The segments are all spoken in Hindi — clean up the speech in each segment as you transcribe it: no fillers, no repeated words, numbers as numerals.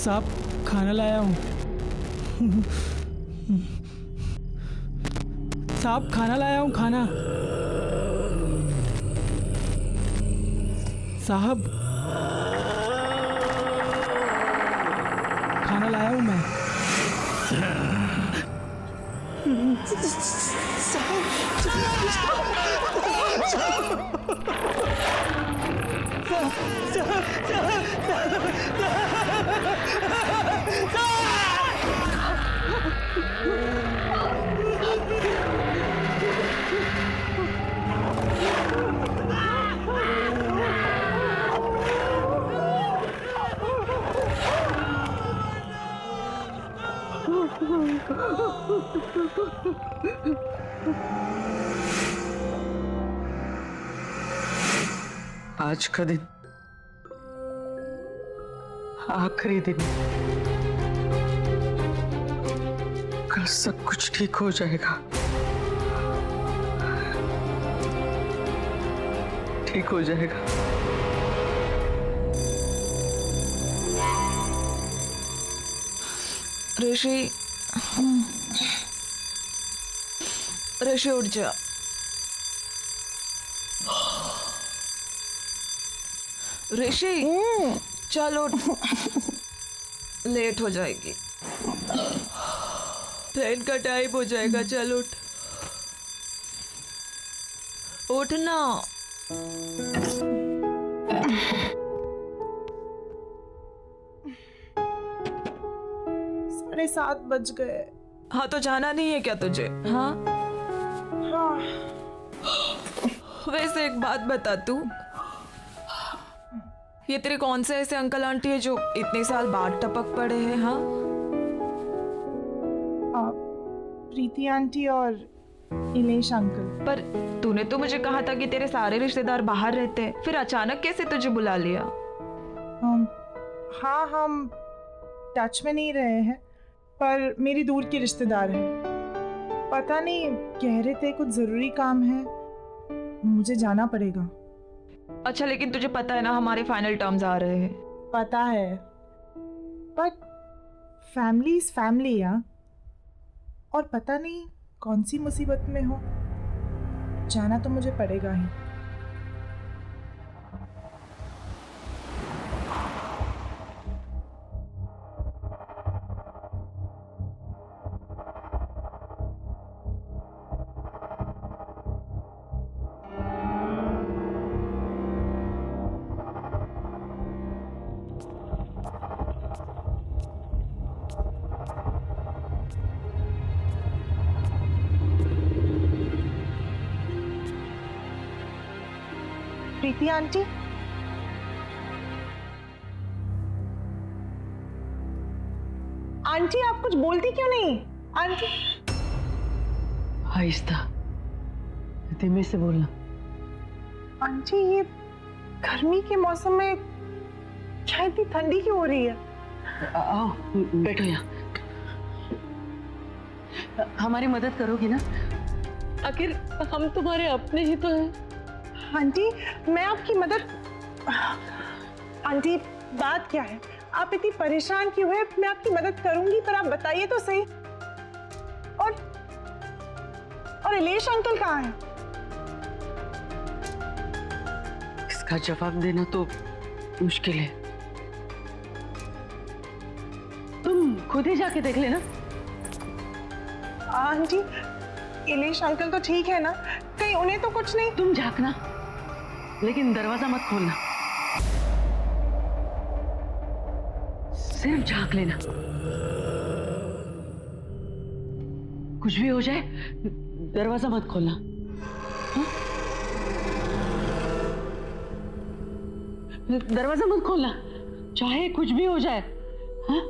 साहब खाना लाया हूँ। साहब खाना लाया हूँ, खाना। साहब खाना लाया हूँ मैं। आज का दिन आखिरी दिन, कल सब कुछ ठीक हो जाएगा, ठीक हो जाएगा। ऋषि, ऋषि उठ जा। ऋषि चल उठ, लेट हो जाएगी, ट्रेन का टाइम हो जाएगा। चल उठ, उठ ना। 7:30 बज गए। हाँ तो जाना नहीं है क्या तुझे? हाँ हाँ। वैसे एक बात बता तू, ये तेरे कौन से ऐसे अंकल आंटी है जो इतने साल बाद टपक पड़े हैं? हाँ, प्रीति आंटी और इलेश अंकल। पर तूने तो मुझे कहा था कि तेरे सारे रिश्तेदार बाहर रहते हैं, फिर अचानक कैसे तुझे बुला लिया? हाँ, हम टच में नहीं रहे हैं, पर मेरी दूर की रिश्तेदार है। पता नहीं, कह रहे थे कुछ जरूरी काम है, मुझे जाना पड़ेगा। अच्छा, लेकिन तुझे पता है ना हमारे फाइनल टर्म्स आ रहे हैं। पता है, बट फैमिली इज फैमिली यार। और पता नहीं कौन सी मुसीबत में हो, जाना तो मुझे पड़ेगा ही। प्रीति आंटी, आंटी आप कुछ बोलती क्यों नहीं? आंटी। आहिस्ता, धीमे से बोलना। आंटी, ये गर्मी के मौसम में क्या इतनी ठंडी क्यों हो रही है? आओ बैठो यहाँ। हमारी मदद करोगी ना? आखिर हम तुम्हारे अपने ही तो हैं। आंटी, मैं आपकी मदद। आंटी, बात क्या है? आप इतनी परेशान क्यों हैं? मैं आपकी मदद करूंगी, पर आप बताइए तो सही। और इलेश अंकल कहाँ हैं? इसका जवाब देना तो मुश्किल है, तुम खुद ही जाके देख लेना। आंटी, इलेश अंकल तो ठीक है ना? कहीं उन्हें तो कुछ नहीं? तुम झांकना, लेकिन दरवाजा मत खोलना, सिर्फ झांक लेना। कुछ भी हो जाए दरवाजा मत खोलना। हाँ? दरवाजा मत खोलना, चाहे कुछ भी हो जाए। हाँ?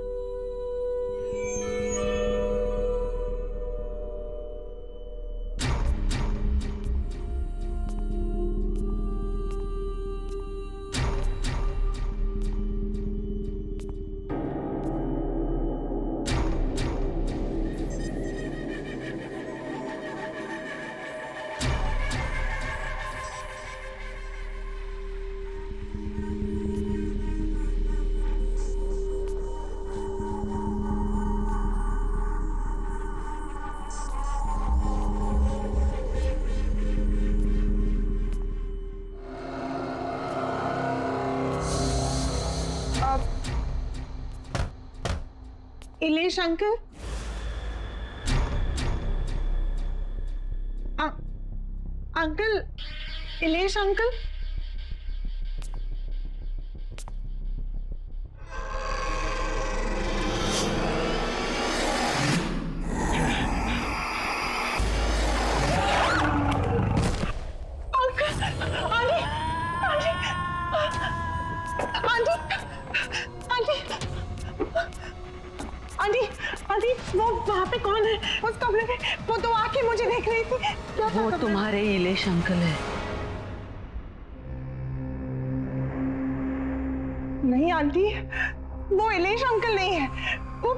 Ilesh uncle, uncle, Ilesh uncle. Aunty, aunty, वो वहाँ पे कौन है? उस कमरे में वो तो आके मुझे देख रही थी। क्या था वो कमरे में? तुम्हारे इलेश अंकल है। नहीं आंटी, वो इलेश अंकल नहीं है। वो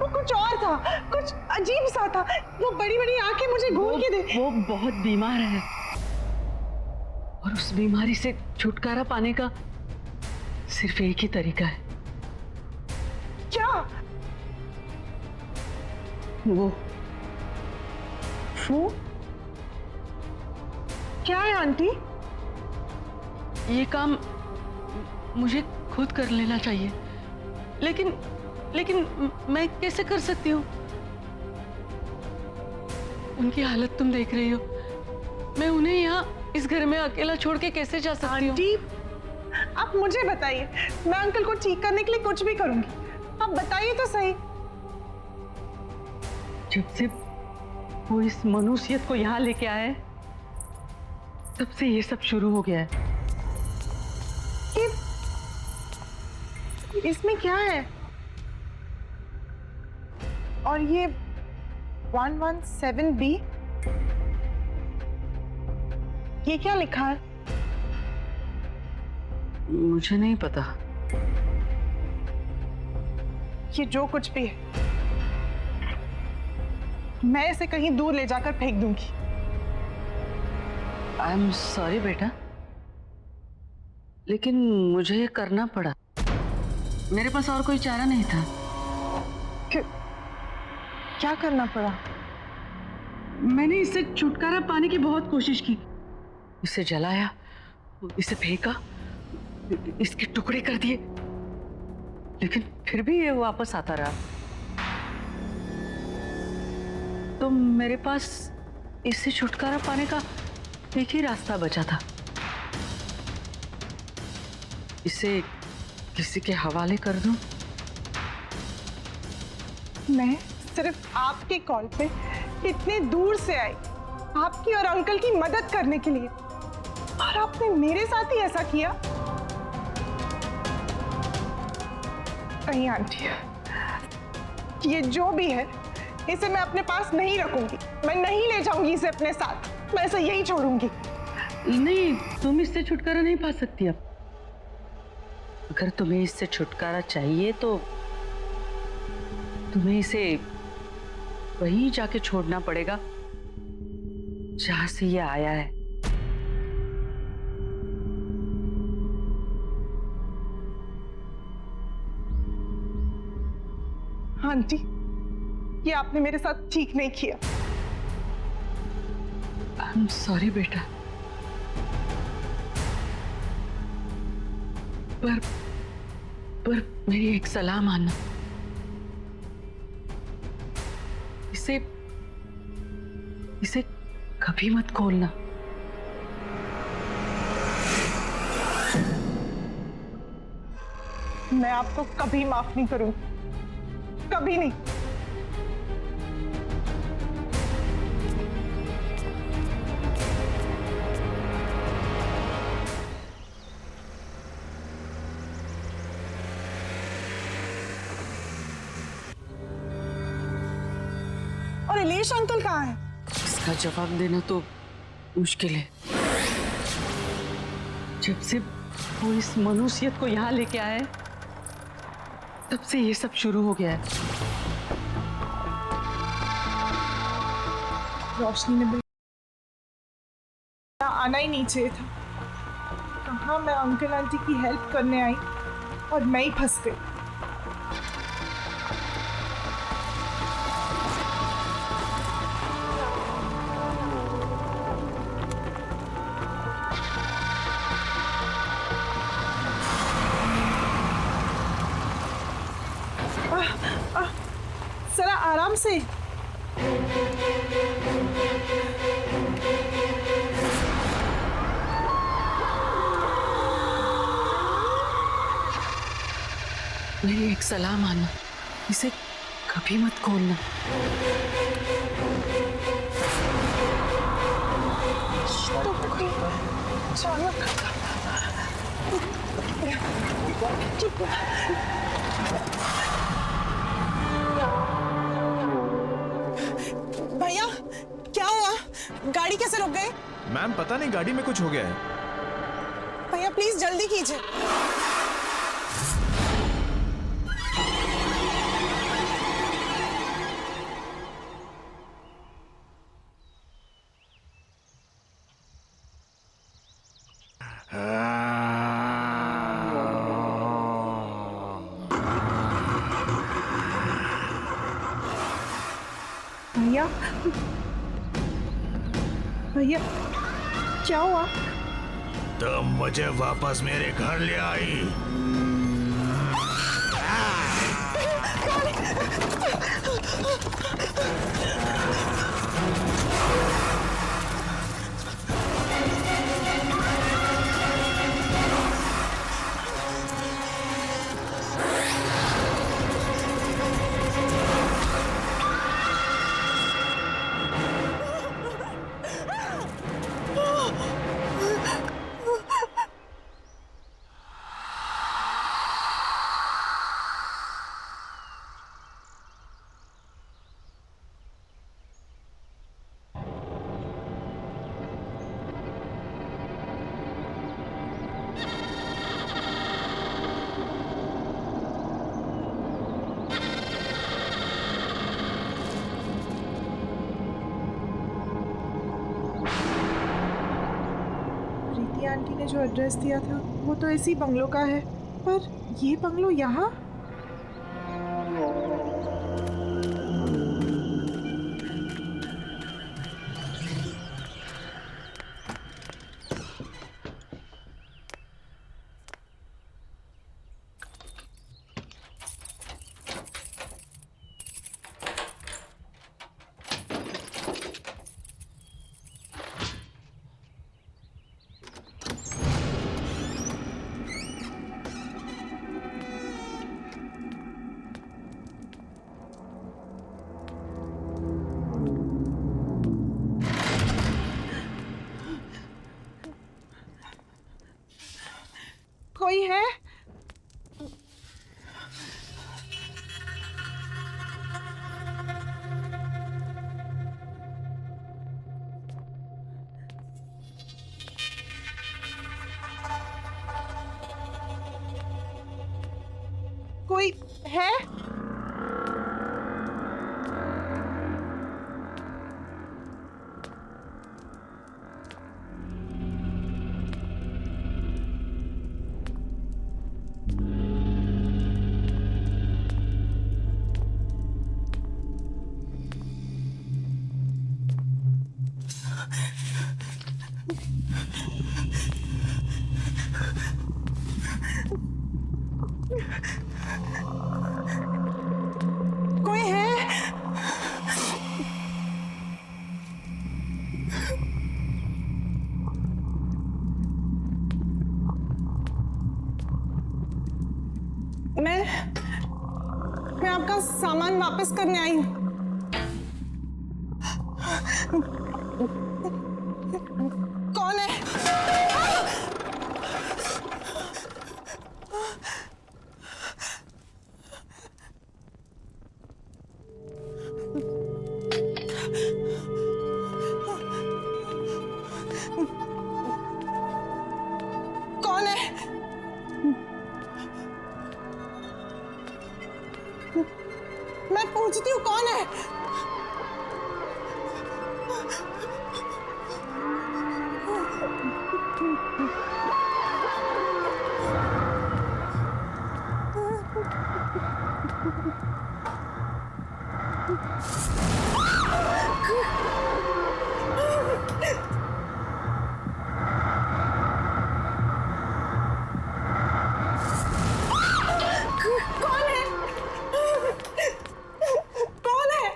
कुछ और था, कुछ अजीब सा था। वो बड़ी बड़ी आंखें मुझे घूर के दे। वो बहुत बीमार है और उस बीमारी से छुटकारा पाने का सिर्फ एक ही तरीका है। क्या? वो क्या है आंटी? ये काम मुझे खुद कर लेना चाहिए, लेकिन मैं कैसे कर सकती हूँ? उनकी हालत तुम देख रही हो। मैं उन्हें यहाँ इस घर में अकेला छोड़ के कैसे जा सकती हूँ? आंटी, आप मुझे बताइए, मैं अंकल को ठीक करने के लिए कुछ भी करूंगी। आप बताइए तो सही। जब से वो इस मनुष्यत को यहाँ लेके आए तब से ये सब शुरू हो गया है। इसमें क्या है? और ये 117B, ये क्या लिखा है? मुझे नहीं पता। ये जो कुछ भी है, मैं इसे कहीं दूर ले जाकर फेंक दूंगी। आई एम सॉरी बेटा, लेकिन मुझे ये करना पड़ा। मेरे पास और कोई चारा नहीं था। क्या करना पड़ा? मैंने इससे छुटकारा पाने की बहुत कोशिश की। इसे जलाया, इसे फेंका, इसके टुकड़े कर दिए, लेकिन फिर भी ये वापस आता रहा। तो मेरे पास इससे छुटकारा पाने का एक ही रास्ता बचा था। इसे किसी के हवाले कर दूं? मैं सिर्फ आपके कॉल पे इतने दूर से आई, आपकी और अंकल की मदद करने के लिए, और आपने मेरे साथ ही ऐसा किया। नहीं आंटी, ये जो भी है इसे मैं अपने पास नहीं रखूंगी। मैं नहीं ले जाऊंगी इसे अपने साथ। मैं इसे यही छोड़ूंगी। नहीं, तुम इससे छुटकारा नहीं पा सकती अब। अगर तुम्हें इससे छुटकारा चाहिए तो तुम्हें इसे वहीं जाके छोड़ना पड़ेगा जहां से ये आया है। आंटी, ये आपने मेरे साथ ठीक नहीं किया। आई एम सॉरी बेटा, पर मेरी एक सलाह मानना। इसे कभी मत खोलना। मैं आपको कभी माफ नहीं करूंगी, कभी नहीं। और इलेश अंकल कहाँ है? इसका जवाब देना तो मुश्किल है। जब से वो इस मनुष्यत को यहाँ लेके आए तब से ये सब शुरू हो गया है। रोशनी ने बिल्कुल आना ही नहीं चाहिए था। कहाँ मैं अंकल आंटी की हेल्प करने आई और मैं ही फंस गई। से? मेरी एक सलाह मानो, इसे कभी मत खोलना। भैया क्या हुआ? गाड़ी कैसे रुक गई? मैम पता नहीं, गाड़ी में कुछ हो गया है। भैया प्लीज जल्दी कीजिए। भैया भैया क्या हुआ? तुम मुझे वापस मेरे घर ले आई। प्रीति आंटी ने जो एड्रेस दिया था वो तो इसी बंगलो का है, पर ये बंगलो यहाँ? कोई है? कोई है? कोई है? मैं आपका सामान वापस करने आई हूँ। कौन है? कौन है? मैं पूछती हूँ कौन है? कौन है? कौन है?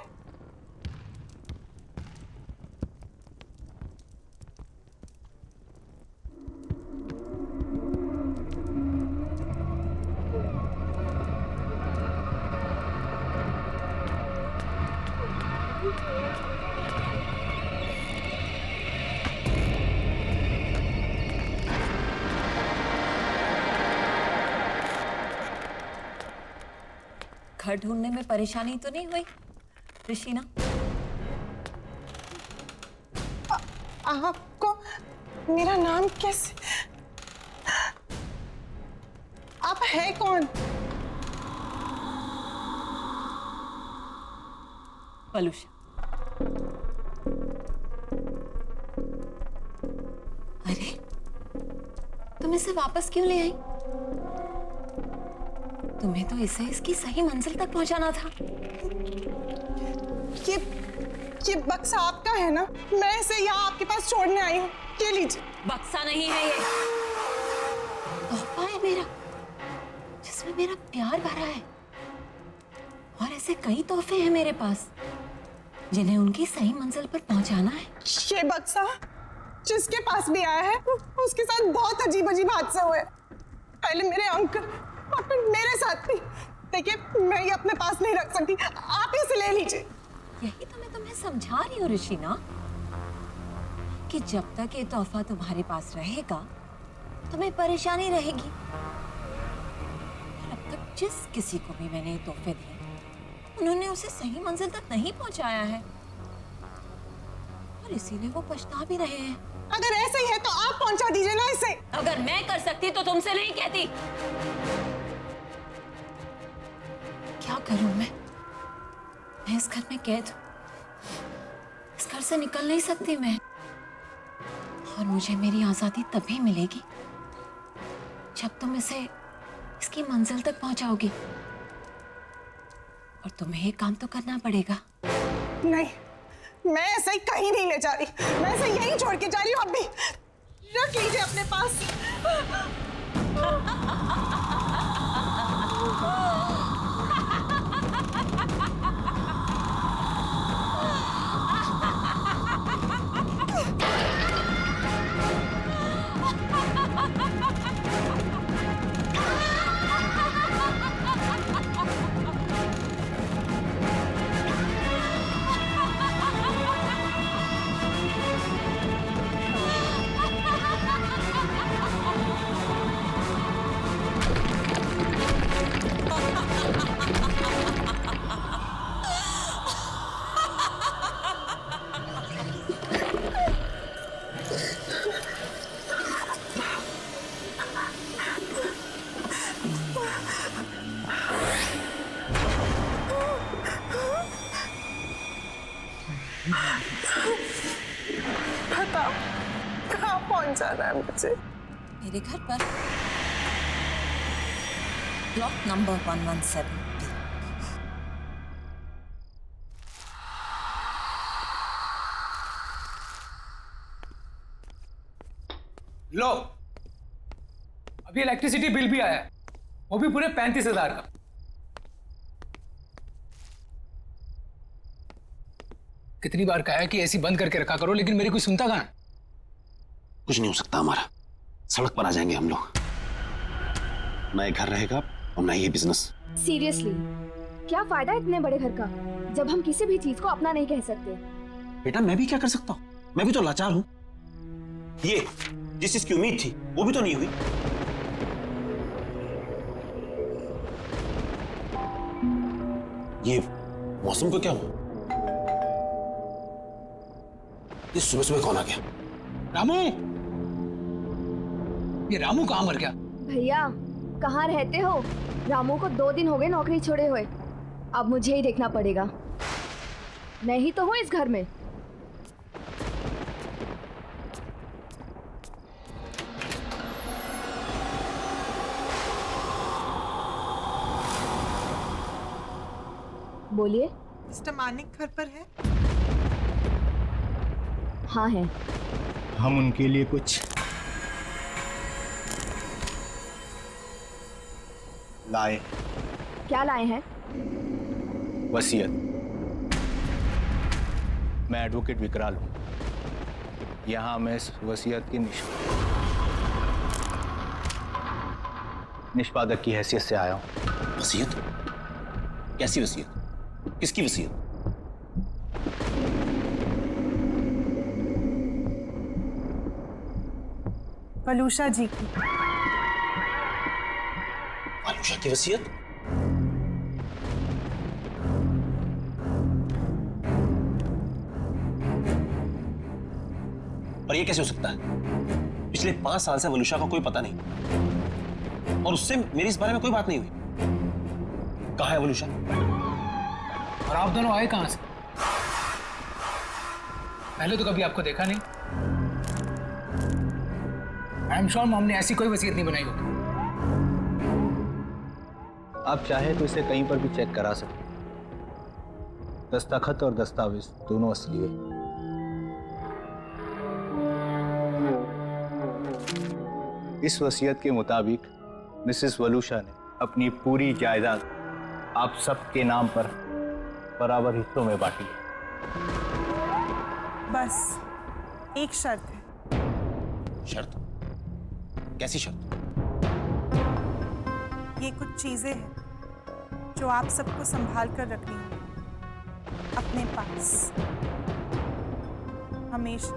घर ढूंढने में परेशानी तो नहीं हुई ऋषिना? आपको मेरा नाम कैसे? आप है कौन? पलूषा। अरे तुम इसे वापस क्यों ले आई? तुम्हें तो इसे इसकी सही मंजिल तक पहुंचाना था। ये बक्सा आपका है ना? मैं इसे यहाँ आपके पास छोड़ने आई हूँ। ये लीजिए। बक्सा नहीं है ये, तोहफा है मेरा, जिसमें मेरा प्यार भरा है। और ऐसे कई तोहफे हैं मेरे पास जिन्हें उनकी सही मंजिल पर पहुंचाना है। ये बक्सा जिसके पास भी आया है उसके साथ बहुत अजीब अजीब हादसे हुए। पहले मेरे अंकल और फिर मेरे साथ भी। देखिए मैं ये अपने पास नहीं रख सकती, आप इसे ले लीजिए। यही तो मैं तुम्हें समझा रही हूँ ऋषिना, कि जब तक ये तोहफा तुम्हारे पास रहेगा तुम्हें परेशानी रहेगी। और अब तक जिस किसी को भी मैंने ये तोहफे दिए उन्होंने उसे सही मंजिल तक नहीं पहुंचाया है, और इसीलिए वो पछता भी रहे हैं। अगर ऐसा ही है तो आप पहुंचा दीजिए ना इसे। अगर मैं कर सकती तो तुमसे नहीं कहती। क्या करूं मैं इस घर में कैद हूं। इस घर से निकल नहीं सकती मैं, और मुझे मेरी आजादी तभी मिलेगी जब तुम इसे इसकी मंजिल तक पहुंचाओगी। और तुम्हें ये काम तो करना पड़ेगा। नहीं, मैं ऐसे ही कहीं नहीं ले जा रही, मैं इसे यहीं छोड़ के जा रही हूँ। अब भी रख लीजिए अपने पास। बताओ कहाँ पहुंचाना है मुझे? मेरे घर पर, ब्लॉक नंबर 117। लो, अभी इलेक्ट्रिसिटी बिल भी आया है, वो भी पूरे 35,000 का। कितनी बार कहा है कि एसी बंद करके रखा करो, लेकिन मेरी कोई सुनता कहाँ है? कुछ नहीं हो सकता हमारा, सड़क पर आ जाएंगे हम लोग। ना ये घर रहेगा और ना ये बिजनेस। सीरियसली क्या फायदा इतने बड़े घर का जब हम किसी भी चीज को अपना नहीं कह सकते। बेटा मैं भी क्या कर सकता हूँ, मैं भी तो लाचार हूँ। ये जिस चीज की उम्मीद थी वो भी तो नहीं हुई। ये मौसम को क्या हुआ? ये सुबह सुबह कौन आ गया? रामू, ये रामू कहाँ मर गया? भैया कहाँ रहते हो? रामू को 2 दिन हो गए नौकरी छोड़े हुए। अब मुझे ही देखना पड़ेगा, मैं ही तो हूँ इस घर में। बोलिए। मिस्टर मानिक घर पर है? हाँ है। हम उनके लिए कुछ लाए। क्या लाए हैं? वसीयत। मैं एडवोकेट विकराल हूं, यहां मैं इस वसीयत की निष्पादक की हैसियत से आया हूं। वसीयत? कैसी वसीयत? किसकी वसीयत? पलूषा जी की। पलूषा की वसीयत? पर ये कैसे हो सकता है? पिछले 5 साल से वलूषा का कोई पता नहीं, और उससे मेरी इस बारे में कोई बात नहीं हुई। कहाँ है वलूषा? और आप दोनों आए कहां से? पहले तो कभी आपको देखा नहीं। आई एम श्योर मॉम ने ऐसी कोई वसीयत नहीं बनाई होगी। आप चाहे तो इसे कहीं पर भी चेक करा सकते हैं। दस्तखत और दस्तावेज दोनों असली है। इस वसीयत के मुताबिक मिसेस वलूषा ने अपनी पूरी जायदाद आप सबके नाम पर बराबर हिस्सों में बांटी है। बस एक शर्त है। शर्त? कैसी शर्त? ये कुछ चीजें हैं जो आप सबको संभाल कर रखनी होगी अपने पास हमेशा।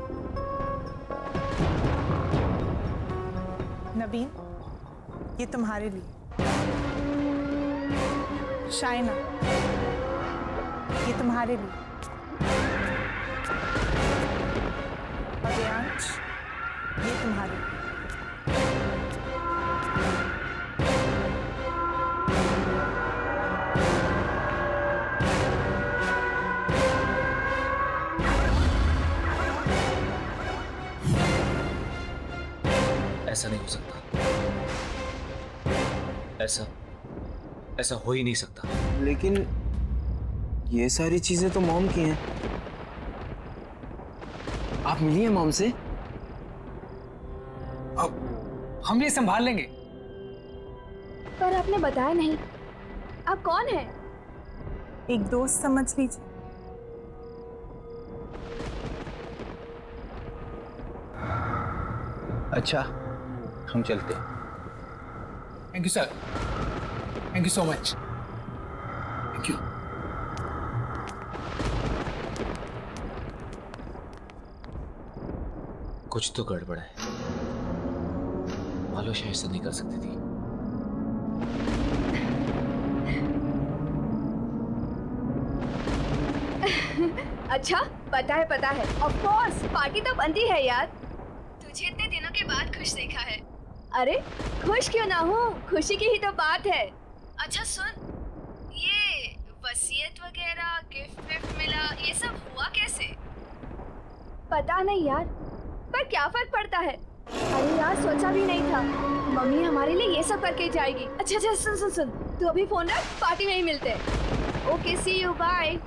नबीन, ये तुम्हारे लिए। शाइना, ये तुम्हारे लिए। और देयांश, ये तुम्हारे लिए। ऐसा नहीं हो सकता। ऐसा हो ही नहीं सकता। लेकिन ये सारी चीजें तो मॉम की हैं। आप मिली हैं मॉम से? अब हम ये संभाल लेंगे। पर आपने बताया नहीं, आप कौन हैं? एक दोस्त समझ लीजिए। अच्छा, हम चलते हैं। Thank you sir, thank you so much. Thank you. कुछ तो गड़बड़ है। वलूषा ऐसा नहीं कर सकती थी। अच्छा, पता है। ऑफ कोर्स, पार्टी तो बनती है यार। तुझे इतने दिनों के बाद खुश देखा है। अरे खुश क्यों ना हूँ, खुशी की ही तो बात है। अच्छा सुन, ये वसीयत वगैरह गिफ्ट मिला, ये सब हुआ कैसे? पता नहीं यार, पर क्या फर्क पड़ता है। अरे यार, सोचा भी नहीं था मम्मी हमारे लिए ये सब करके जाएगी। अच्छा सुन, तू अभी फोन रख, पार्टी में ही मिलते। Okay, see you, bye.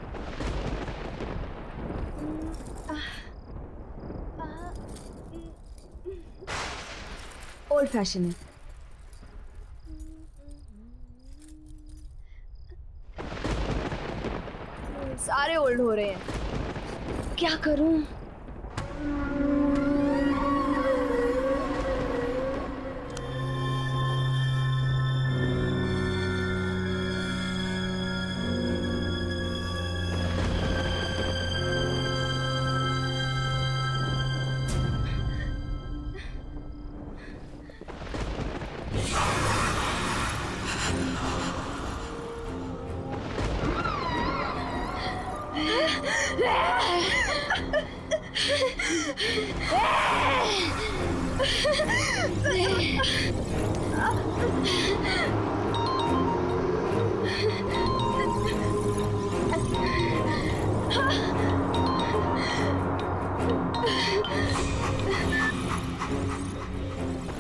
Old fashion है। सारे ओल्ड हो रहे हैं, क्या करूं?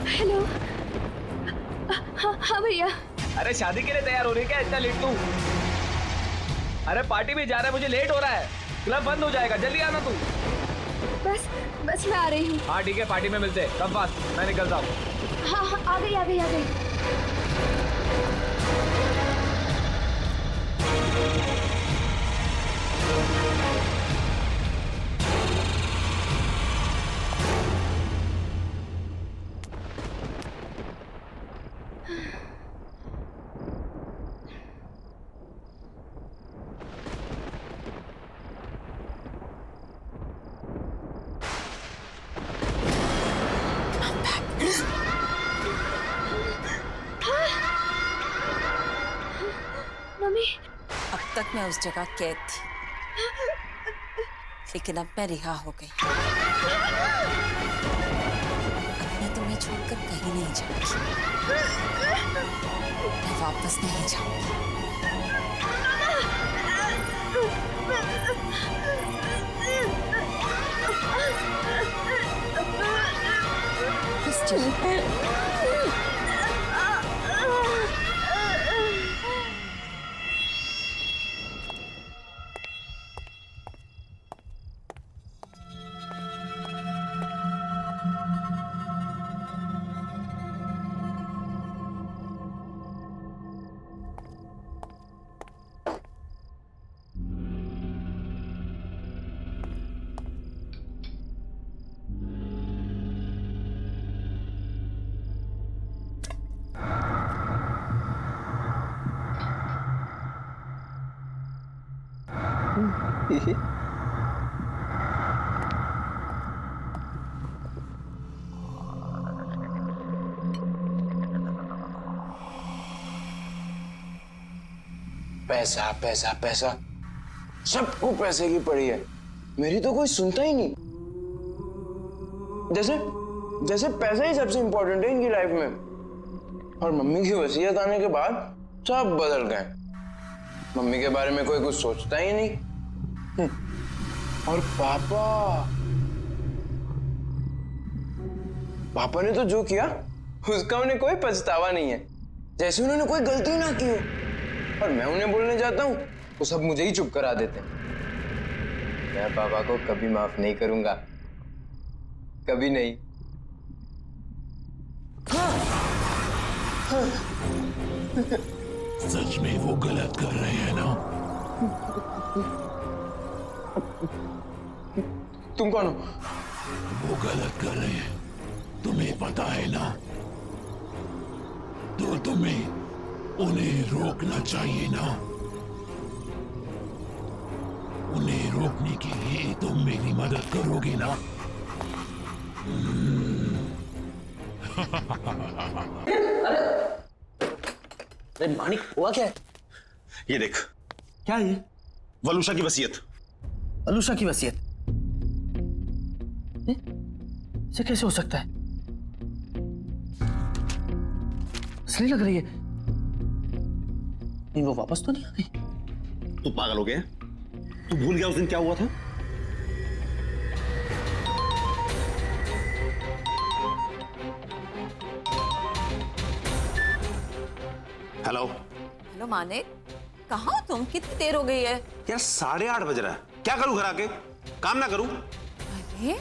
हेलो। हाँ भैया। अरे शादी के लिए तैयार हो रही है क्या इतना लेट तू? अरे पार्टी भी जा रहा है, मुझे लेट हो रहा है। क्लब बंद हो जाएगा, जल्दी आना तू। बस मैं आ रही हूँ। हाँ ठीक है, पार्टी में मिलते हैं। कम फास्ट, मैं निकलता हूँ। हाँ, आ गई। अब तक मैं उस जगह कैद थी, लेकिन अब मैं रिहा हो गई। अब मैं तुम्हें छोड़कर कहीं नहीं जाऊंगी। मैं वापस नहीं जाऊंगी। बस चलो। पैसा पैसा पैसा, सबको पैसे की पड़ी है। मेरी तो कोई सुनता ही नहीं। जैसे जैसे पैसा ही सबसे इंपॉर्टेंट है इनकी लाइफ में। और मम्मी की वसीयत आने के बाद सब बदल गए। मम्मी के बारे में कोई कुछ सोचता ही नहीं। और पापा ने तो जो किया उसका उन्हें कोई पछतावा नहीं है, जैसे उन्होंने कोई गलती ना की हो। और मैं उन्हें बोलने जाता हूँ तो सब मुझे ही चुप करा देते हैं। मैं पापा को कभी माफ नहीं करूंगा, कभी नहीं। सच में वो गलत कर रहे हैं ना? तुम कौन हो? वो गलत कर रहे हैं, तुम्हें पता है ना? तो तुम्हें उन्हें रोकना चाहिए ना? उन्हें रोकने के लिए तुम मेरी मदद करोगे ना? अरे मानिक, हुआ क्या है? ये देख। क्या ये? वलूशा की वसीयत। अलूशा की वसीयत? ये कैसे हो सकता है? असली लग रही है। नहीं, वो वापस तो नहीं आ गई? तू पागल हो गया? तू भूल गया उस दिन क्या हुआ था? हेलो हेलो मानिक, कहाँ हो तुम? कितनी देर हो गई है? यार 8:30 बज रहा है। क्या करूं घर आके? काम ना करूं? अरे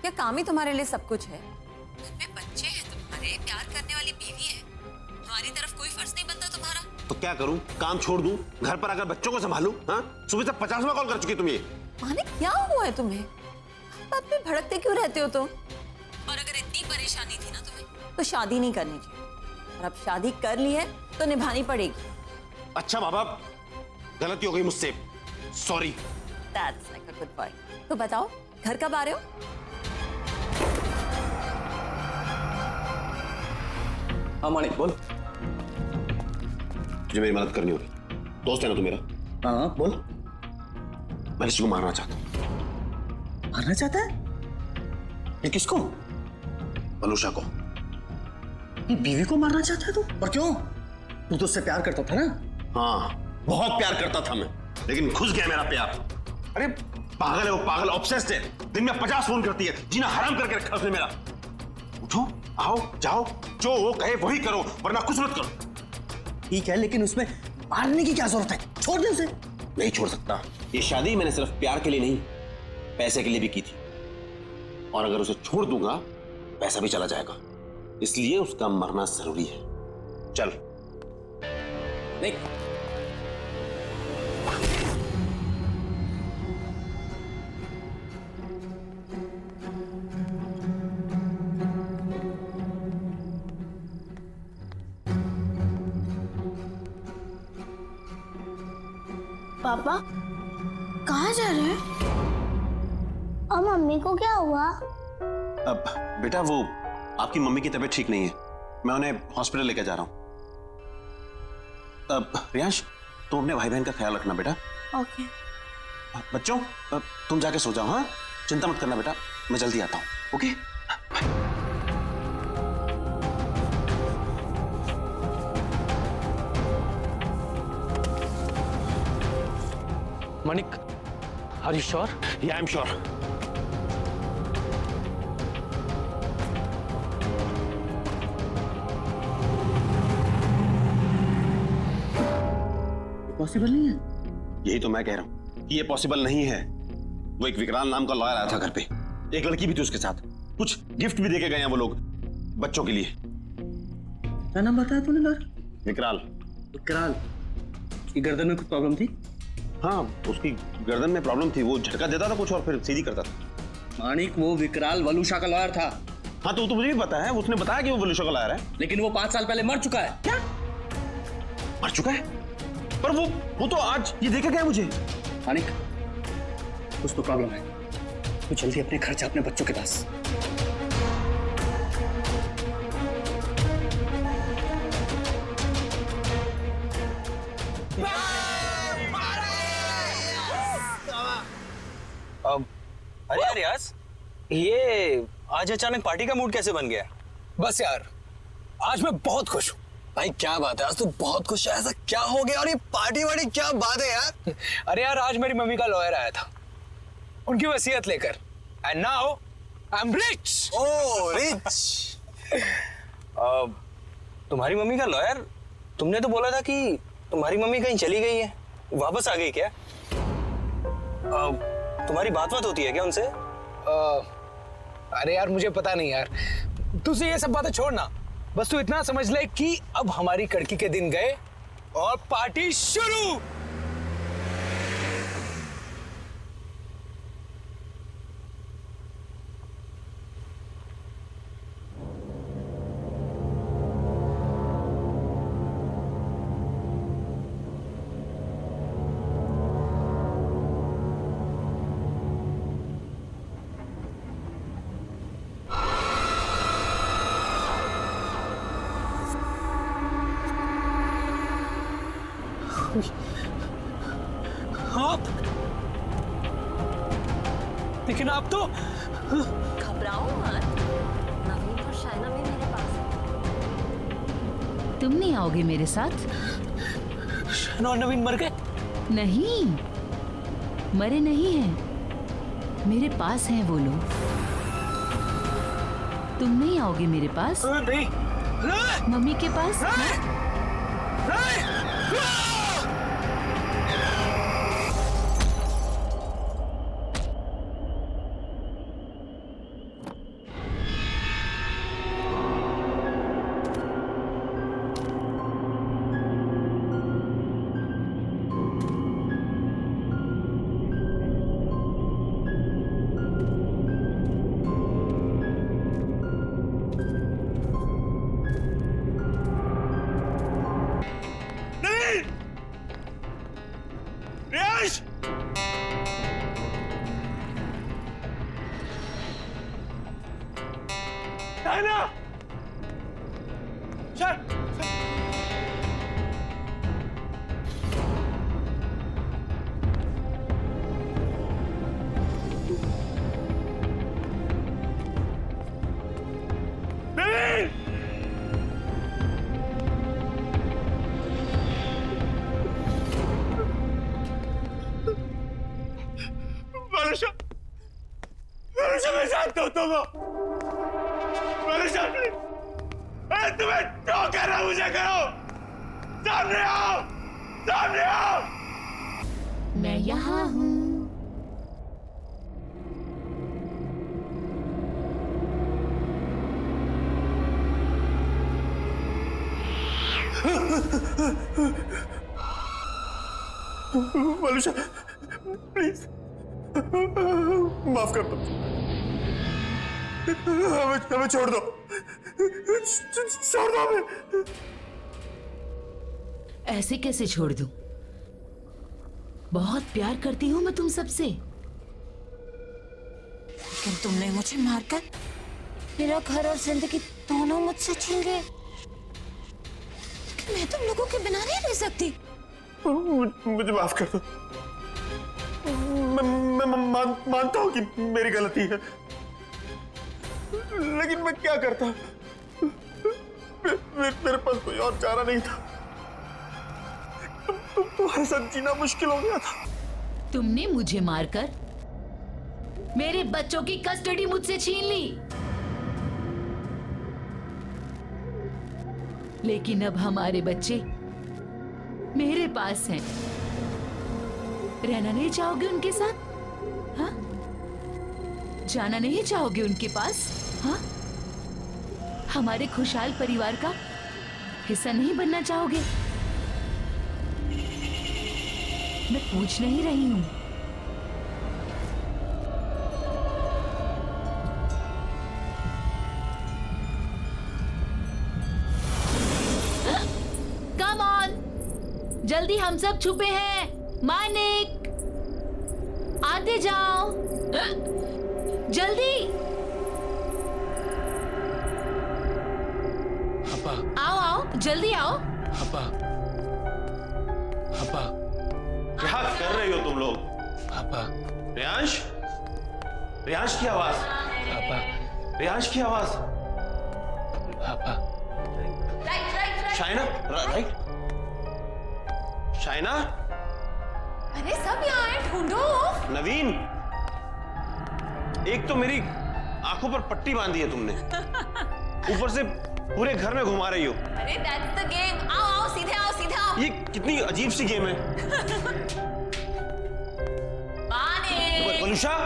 क्या काम ही तुम्हारे लिए सब कुछ है? घर में बच्चे हैं तुम्हारे, प्यार करने वाली बीवी है। हमारी तरफ कोई फर्ज नहीं बनता तुम्हारा? तो क्या करूं? काम छोड़ दूं? घर पर आकर बच्चों को संभालूं? हाँ? सुबह से 50वां कॉल कर चुकी तुम ये। मानिक क्या हुआ है तुम्हें? बात में भड़कते क्यों रहते हो तुम? और अगर इतनी परेशानी थी ना तुम्हें तो शादी नहीं करनी चाहिए। और अब शादी कर ली है तो निभानी पड़ेगी। अच्छा माँ बाप, गलती हो गई मुझसे, sorry. That's like a good boy। तो बताओ घर कब आ रहे हो? हाँ मानिक बोल। मुझे मेरी मदद करनी होगी। दोस्त है ना तू मेरा? हाँ बोल। मैं किसी को मारना चाहता हूँ। मारना चाहता है? ये किसको? वलूशा को। ये बीवी को मारना चाहता है तू? और क्यों? तू तो उससे प्यार करता था ना? हाँ, बहुत प्यार करता था मैं, लेकिन घुस गया मेरा प्यार। अरे पागल है वो, पागल, ऑब्सेस्ड है। दिन में 50 फोन करती है, जीना हराम करके रखा उसने मेरा। उठो, आओ, जाओ, जो वो कहे वही करो, वरना कुछ मत करो। ठीक है, लेकिन उसमें मारने की क्या जरूरत है? छोड़ दे उसे। नहीं छोड़ सकता। ये शादी मैंने सिर्फ प्यार के लिए नहीं, पैसे के लिए भी की थी। और अगर उसे छोड़ दूंगा, पैसा भी चला जाएगा। इसलिए उसका मरना जरूरी है। चल। नहीं। पापा कहाँ जा रहे हैं? और मम्मी को क्या हुआ? अब बेटा वो आपकी मम्मी की तबीयत ठीक नहीं है, मैं उन्हें हॉस्पिटल लेकर जा रहा हूं। अब रियांश, तुम अपने भाई बहन का ख्याल रखना बेटा। ओके। बच्चों तुम जाके सो जाओ, हाँ? चिंता मत करना बेटा, मैं जल्दी आता हूँ। Okay? Manik, are you sure? Yeah, I'm sure. Possible नहीं है। यही तो मैं कह रहा हूँ कि ये पॉसिबल नहीं है। वो एक विकराल नाम का लॉयर आया था घर पे, एक लड़की भी थी उसके साथ, कुछ गिफ्ट भी देके गए हैं वो लोग बच्चों के लिए। क्या नाम बताया तूने लॉयर? विकराल। विकराल की गर्दन में कुछ प्रॉब्लम थी? हाँ, उसकी गर्दन में प्रॉब्लम थी, वो झटका देता था कुछ और फिर सीधी करता था। मानिक, वो विकराल वलूशा का लॉयर था। हाँ तो मुझे भी पता है, उसने बताया कि वो वलूशा का लॉयर है। लेकिन वो 5 साल पहले मर चुका है। क्या? मर चुका है? पर वो तो आज ये देके गया मुझे। मानिक, कुछ तो प्रॉब्लम है। तू जल्दी अपने घर जा, अपने बच्चों के पास। अरे यार रियाज, ये आज अचानक पार्टी का मूड कैसे बन गया? बस यार, आज मैं बहुत खुश हूँ। भाई क्या बात है, आज तो बहुत खुश है। ऐसा क्या हो गया? और ये पार्टी वार्टी क्या बात है यार? अरे यार, आज मेरी मम्मी का लॉयर आया था उनकी वसीयत लेकर, and now I am rich. Oh rich. तुम्हारी मम्मी का लॉयर? तुमने तो बोला था कि तुम्हारी मम्मी कहीं चली गई है, वापस आ गई क्या? तुम्हारी बात होती है क्या उनसे? अरे यार मुझे पता नहीं यार, तुझे ये सब बातें छोड़ना, बस तू इतना समझ ले कि अब हमारी कड़की के दिन गए और पार्टी शुरू। आप लेकिन आप तो घबराओ मत, नवीन और शाइना भी मेरे पास है। तुम नहीं आओगे मेरे साथ? शाइना और नवीन मर गए? नहीं, मरे नहीं हैं, मेरे पास हैं वो लोग। तुम नहीं आओगे मेरे पास? नहीं। मम्मी के पास? तुम्हें जो करना मुझे करो, सामने आओ, सामने आओ। मैं यहाँ हूँ। वलूशा, प्लीज माफ कर दो, हमें छोड़ दो, छोड़ दो हमें। ऐसे कैसे छोड़ दूं? बहुत प्यार करती हूँ मैं तुम सबसे। लेकिन तुमने मुझे मारकर मेरा घर और जिंदगी दोनों मुझसे छीन गए। मैं तुम लोगों के बिना नहीं रह सकती। मुझे माफ कर दो, मैं मानता हूं कि मेरी गलती है, लेकिन मैं क्या करता? मेरे पास कोई और चारा नहीं था। तुम्हारे साथ जीना मुश्किल हो गया था। तुमने मुझे मारकर मेरे बच्चों की कस्टडी मुझसे छीन ली, लेकिन अब हमारे बच्चे मेरे पास हैं। रहना नहीं चाहोगे उनके साथ? हाँ? जाना नहीं चाहोगे उनके पास? हाँ? हमारे खुशहाल परिवार का हिस्सा नहीं बनना चाहोगे? मैं पूछ नहीं रही हूं। कम ऑन, जल्दी, हम सब छुपे हैं। मानिक, आते जाओ, जल्दी आओ आओ, जल्दी आओ। पापा, पापा, क्या कर रही हो तुम लोग? पापा, रियांश, रियांश की आवाज। पापा, रियांश की आवाज। पापा, शाइना, राइट? शाइना, अरे सब यहाँ है, ढूंढो। नवीन, एक तो मेरी आंखों पर पट्टी बांधी है तुमने, ऊपर से पूरे घर में घुमा रही हो। अरे दैट्स द गेम। आओ आओ, सीधे आओ, सीधे आओ। ये कितनी अजीब सी गेम है। वलूषा,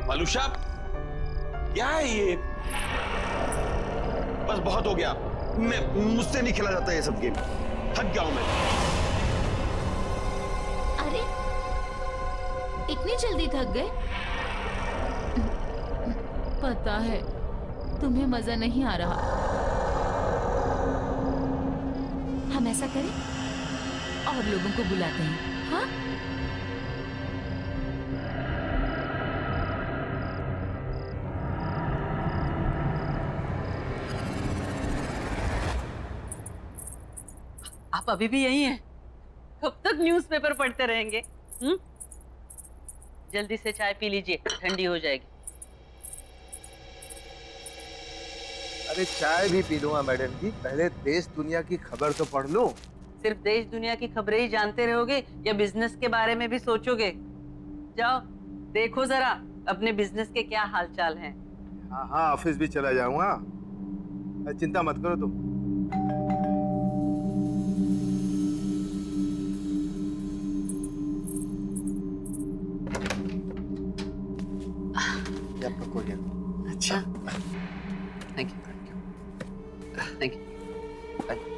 वलूषा, क्या है ये? बस बहुत हो गया, मुझसे नहीं खेला जाता ये सब गेम, थक गया हूं मैं। अरे इतनी जल्दी थक गए? पता है तुम्हें मजा नहीं आ रहा। हम ऐसा करें, और लोगों को बुलाते हैं। हाँ? आप अभी भी यही हैं? कब तक न्यूज़पेपर पढ़ते रहेंगे? जल्दी से चाय पी लीजिए, ठंडी हो जाएगी। अरे चाय भी पी लूंगा मैडम जी, पहले देश दुनिया की खबर तो पढ़ लूं। सिर्फ देश दुनिया की खबरें ही जानते रहोगे या बिजनेस के बारे में भी सोचोगे? जाओ देखो जरा अपने बिजनेस के क्या हालचाल हैं। हाँ हाँ, ऑफिस भी चला जाऊंगा, चिंता मत करो तुम। आपका कोरियर। अच्छा, थैंक यू, थैंक यू।